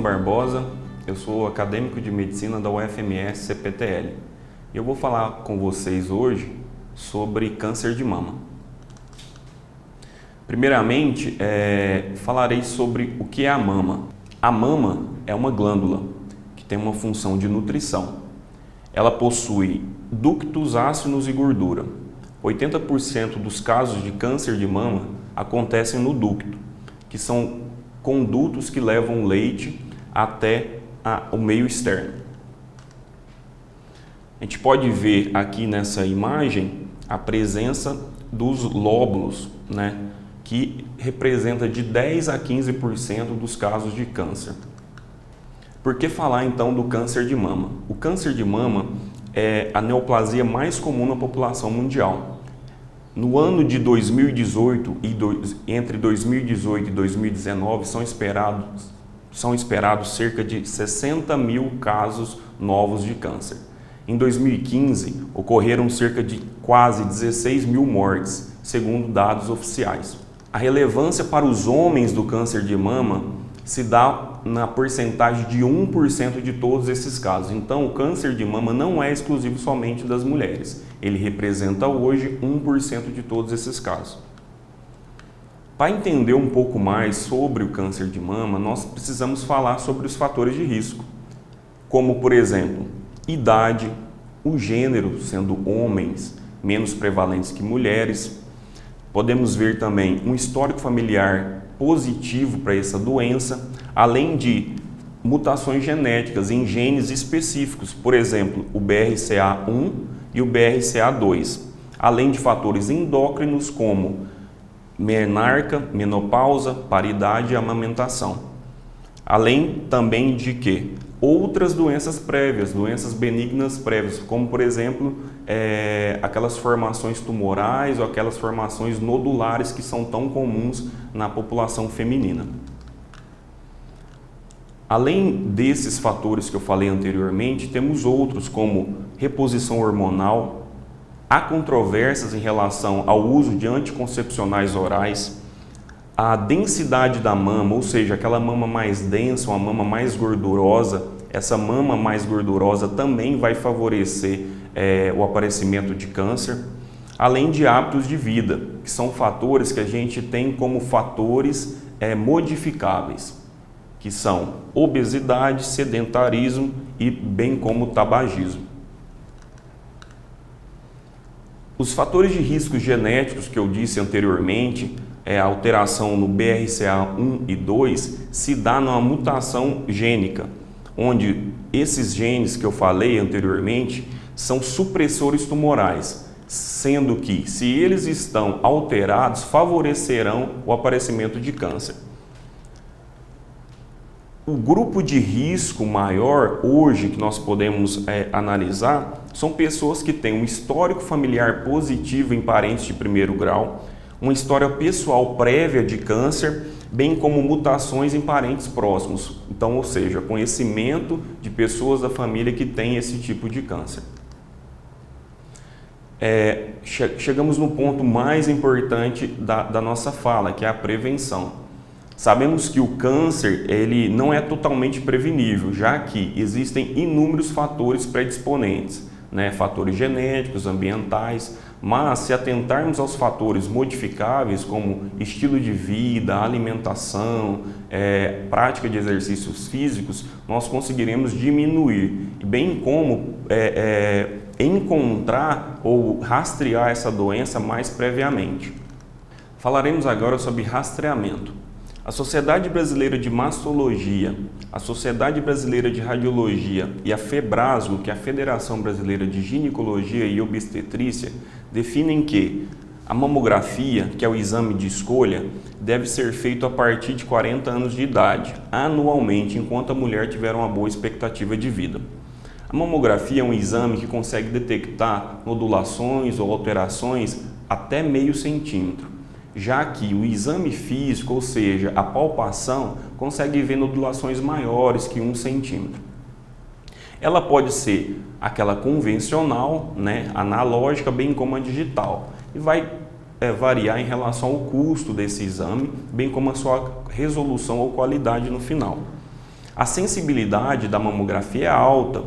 Wilson Barbosa, eu sou acadêmico de medicina da UFMS CPTL. E eu vou falar com vocês hoje sobre câncer de mama. Primeiramente, falarei sobre o que é a mama. A mama é uma glândula que tem uma função de nutrição. Ela possui ductos, ácidos e gordura. 80% dos casos de câncer de mama acontecem no ducto, que são condutos que levam leite até o meio externo. A gente pode ver aqui nessa imagem a presença dos lóbulos, que representa de 10 a 15% dos casos de câncer. Por que falar então do câncer de mama? O câncer de mama é a neoplasia mais comum na população mundial. No ano de 2018 entre 2018 e 2019 são esperados cerca de 60 mil casos novos de câncer. Em 2015 ocorreram cerca de quase 16 mil mortes, segundo dados oficiais. A relevância para os homens do câncer de mama se dá na porcentagem de 1% de todos esses casos. Então, o câncer de mama não é exclusivo somente das mulheres. Ele representa hoje 1% de todos esses casos. Para entender um pouco mais sobre o câncer de mama, nós precisamos falar sobre os fatores de risco, como, por exemplo, idade, o gênero, sendo homens menos prevalentes que mulheres. Podemos ver também um histórico familiar positivo para essa doença, além de mutações genéticas em genes específicos, por exemplo, o BRCA1 e o BRCA2, além de fatores endócrinos como menarca, menopausa, paridade e amamentação. Além também de que outras doenças prévias, doenças benignas prévias, como por exemplo, aquelas formações tumorais ou aquelas formações nodulares que são tão comuns na população feminina. Além desses fatores que eu falei anteriormente, temos outros como reposição hormonal, há controvérsias em relação ao uso de anticoncepcionais orais, a densidade da mama, ou seja, aquela mama mais densa, uma mama mais gordurosa, essa mama mais gordurosa também vai favorecer o aparecimento de câncer, além de hábitos de vida, que são fatores que a gente tem como fatores modificáveis, que são obesidade, sedentarismo e bem como tabagismo. Os fatores de risco genéticos que eu disse anteriormente, a alteração no BRCA1 e 2 se dá numa mutação gênica, onde esses genes que eu falei anteriormente são supressores tumorais, sendo que, se eles estão alterados, favorecerão o aparecimento de câncer. O grupo de risco maior hoje que nós podemos analisar são pessoas que têm um histórico familiar positivo em parentes de primeiro grau, uma história pessoal prévia de câncer, bem como mutações em parentes próximos. Então, ou seja, conhecimento de pessoas da família que têm esse tipo de câncer. Chegamos no ponto mais importante da nossa fala, que é a prevenção. Sabemos que o câncer ele não é totalmente prevenível, já que existem inúmeros fatores predisponentes, fatores genéticos, ambientais, mas se atentarmos aos fatores modificáveis como estilo de vida, alimentação, prática de exercícios físicos, nós conseguiremos diminuir, bem como encontrar ou rastrear essa doença mais previamente. Falaremos agora sobre rastreamento. A Sociedade Brasileira de Mastologia, a Sociedade Brasileira de Radiologia e a FEBRASGO, que é a Federação Brasileira de Ginecologia e Obstetrícia, definem que a mamografia, que é o exame de escolha, deve ser feito a partir de 40 anos de idade, anualmente, enquanto a mulher tiver uma boa expectativa de vida. A mamografia é um exame que consegue detectar nodulações ou alterações até meio centímetro, já que o exame físico, ou seja, a palpação, consegue ver nodulações maiores que 1 centímetro. Ela pode ser aquela convencional, analógica, bem como a digital, e vai variar em relação ao custo desse exame, bem como a sua resolução ou qualidade no final. A sensibilidade da mamografia é alta.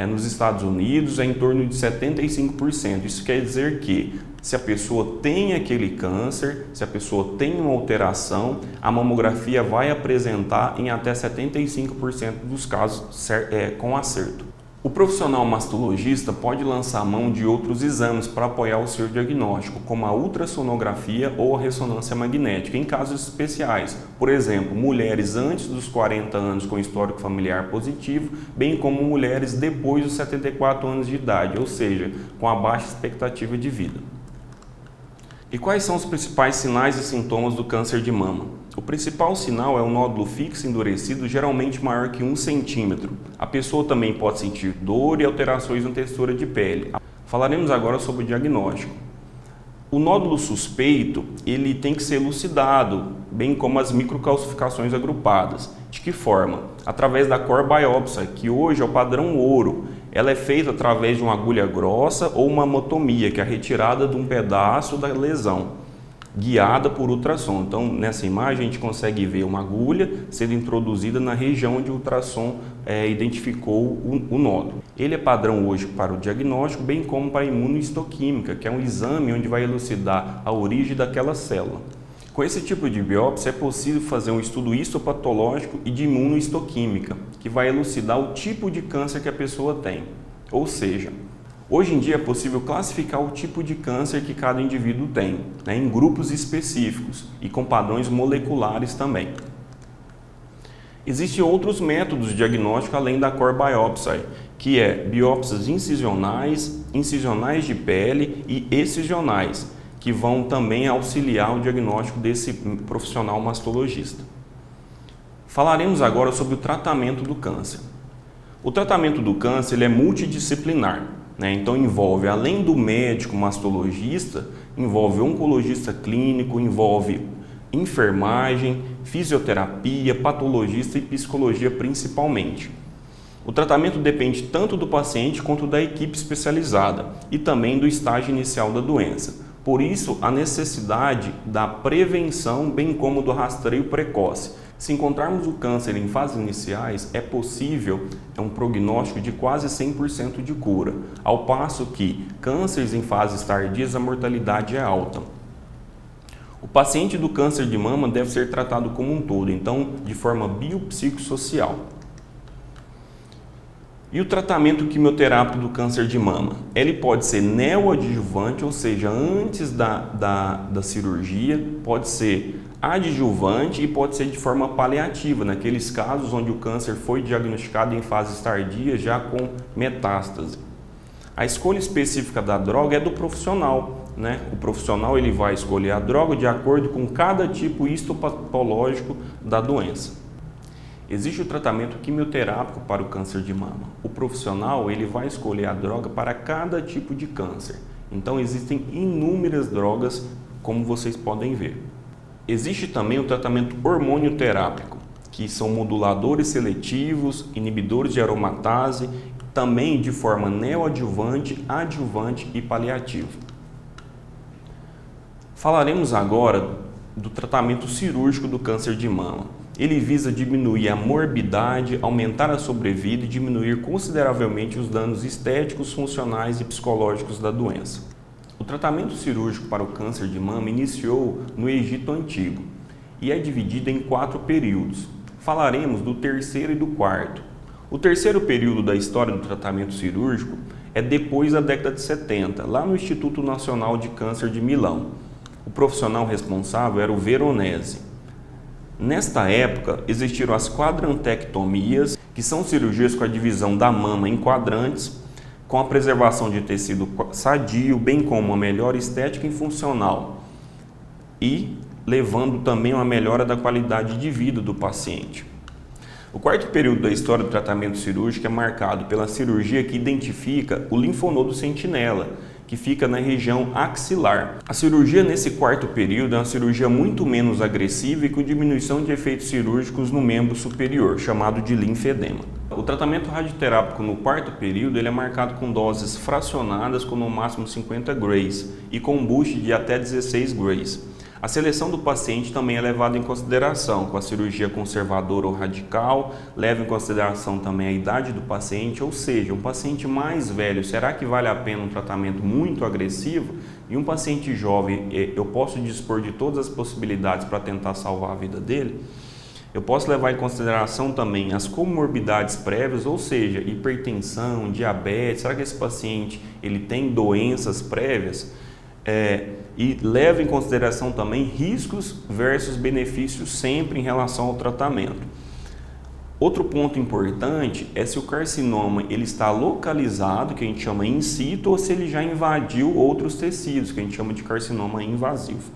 Nos Estados Unidos é em torno de 75%. Isso quer dizer que se a pessoa tem aquele câncer, se a pessoa tem uma alteração, a mamografia vai apresentar em até 75% dos casos com acerto. O profissional mastologista pode lançar mão de outros exames para apoiar o seu diagnóstico, como a ultrassonografia ou a ressonância magnética, em casos especiais. Por exemplo, mulheres antes dos 40 anos com histórico familiar positivo, bem como mulheres depois dos 74 anos de idade, ou seja, com a baixa expectativa de vida. E quais são os principais sinais e sintomas do câncer de mama? O principal sinal é um nódulo fixo endurecido, geralmente maior que 1 centímetro. A pessoa também pode sentir dor e alterações na textura de pele. Falaremos agora sobre o diagnóstico. O nódulo suspeito, ele tem que ser elucidado, bem como as microcalcificações agrupadas. De que forma? Através da core biopsy, que hoje é o padrão ouro. Ela é feita através de uma agulha grossa ou uma mamotomia, que é a retirada de um pedaço da lesão, guiada por ultrassom. Então, nessa imagem, a gente consegue ver uma agulha sendo introduzida na região onde o ultrassom identificou o nódulo. Ele é padrão hoje para o diagnóstico, bem como para a imunohistoquímica, que é um exame onde vai elucidar a origem daquela célula. Com esse tipo de biópsia é possível fazer um estudo histopatológico e de imunohistoquímica, que vai elucidar o tipo de câncer que a pessoa tem. Ou seja, hoje em dia é possível classificar o tipo de câncer que cada indivíduo tem, em grupos específicos e com padrões moleculares também. Existem outros métodos de diagnóstico além da core biopsy, que é biópsias incisionais, incisionais de pele e excisionais, que vão também auxiliar o diagnóstico desse profissional mastologista. Falaremos agora sobre o tratamento do câncer. O tratamento do câncer ele é multidisciplinar, então envolve, além do médico mastologista, envolve oncologista clínico, envolve enfermagem, fisioterapia, patologista e psicologia principalmente. O tratamento depende tanto do paciente quanto da equipe especializada e também do estágio inicial da doença. Por isso, a necessidade da prevenção, bem como do rastreio precoce. Se encontrarmos o câncer em fases iniciais, é possível um prognóstico de quase 100% de cura, ao passo que cânceres em fases tardias a mortalidade é alta. O paciente do câncer de mama deve ser tratado como um todo, então de forma biopsicossocial. E o tratamento quimioterápico do câncer de mama? Ele pode ser neoadjuvante, ou seja, antes da cirurgia, pode ser adjuvante e pode ser de forma paliativa, naqueles casos onde o câncer foi diagnosticado em fases tardias, já com metástase. A escolha específica da droga é do profissional, O profissional ele vai escolher a droga de acordo com cada tipo histopatológico da doença. Existe o tratamento quimioterápico para o câncer de mama. O profissional ele vai escolher a droga para cada tipo de câncer. Então existem inúmeras drogas, como vocês podem ver. Existe também o tratamento hormonioterápico, que são moduladores seletivos, inibidores de aromatase, também de forma neoadjuvante, adjuvante e paliativa. Falaremos agora do tratamento cirúrgico do câncer de mama. Ele visa diminuir a morbidade, aumentar a sobrevida e diminuir consideravelmente os danos estéticos, funcionais e psicológicos da doença. O tratamento cirúrgico para o câncer de mama iniciou no Egito Antigo e é dividido em 4 períodos. Falaremos do terceiro e do quarto. O terceiro período da história do tratamento cirúrgico é depois da década de 70, lá no Instituto Nacional de Câncer de Milão. O profissional responsável era o Veronese. Nesta época, existiram as quadrantectomias, que são cirurgias com a divisão da mama em quadrantes, com a preservação de tecido sadio, bem como uma melhora estética e funcional, e levando também uma melhora da qualidade de vida do paciente. O quarto período da história do tratamento cirúrgico é marcado pela cirurgia que identifica o linfonodo sentinela, que fica na região axilar. A cirurgia nesse quarto período é uma cirurgia muito menos agressiva e com diminuição de efeitos cirúrgicos no membro superior, chamado de linfedema. O tratamento radioterápico no quarto período ele é marcado com doses fracionadas com no máximo 50 grays e com um boost de até 16 grays. A seleção do paciente também é levada em consideração, com a cirurgia conservadora ou radical, leva em consideração também a idade do paciente, ou seja, um paciente mais velho, será que vale a pena um tratamento muito agressivo? E um paciente jovem, eu posso dispor de todas as possibilidades para tentar salvar a vida dele? Eu posso levar em consideração também as comorbidades prévias, ou seja, hipertensão, diabetes, será que esse paciente ele tem doenças prévias? E leva em consideração também riscos versus benefícios sempre em relação ao tratamento. Outro ponto importante é se o carcinoma ele está localizado, que a gente chama in situ, ou se ele já invadiu outros tecidos, que a gente chama de carcinoma invasivo.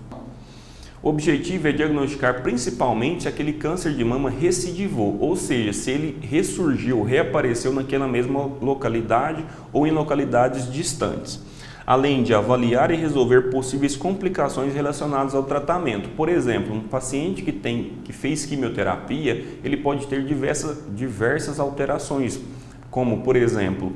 O objetivo é diagnosticar principalmente se aquele câncer de mama recidivou, ou seja, se ele ressurgiu, reapareceu naquela mesma localidade ou em localidades distantes. Além de avaliar e resolver possíveis complicações relacionadas ao tratamento. Por exemplo, um paciente que fez quimioterapia, ele pode ter diversas alterações, como, por exemplo,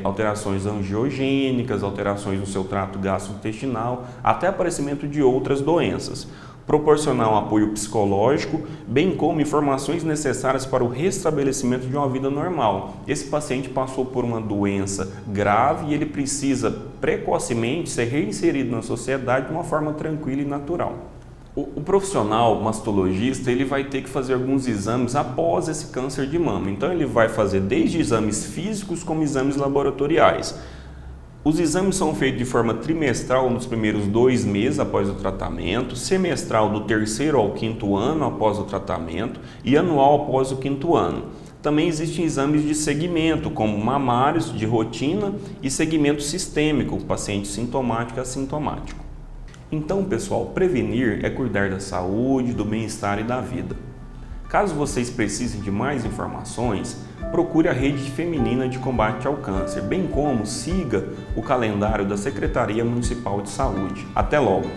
alterações angiogênicas, alterações no seu trato gastrointestinal, até aparecimento de outras doenças. Proporcionar um apoio psicológico, bem como informações necessárias para o restabelecimento de uma vida normal. Esse paciente passou por uma doença grave e ele precisa precocemente ser reinserido na sociedade de uma forma tranquila e natural. O profissional mastologista ele vai ter que fazer alguns exames após esse câncer de mama. Então ele vai fazer desde exames físicos como exames laboratoriais. Os exames são feitos de forma trimestral nos primeiros 2 meses após o tratamento, semestral do 3º ao 5º ano após o tratamento e anual após o 5º ano. Também existem exames de segmento, como mamários de rotina e segmento sistêmico, paciente sintomático e assintomático. Então, pessoal, prevenir é cuidar da saúde, do bem-estar e da vida. Caso vocês precisem de mais informações, procure a Rede Feminina de Combate ao Câncer, bem como siga o calendário da Secretaria Municipal de Saúde. Até logo!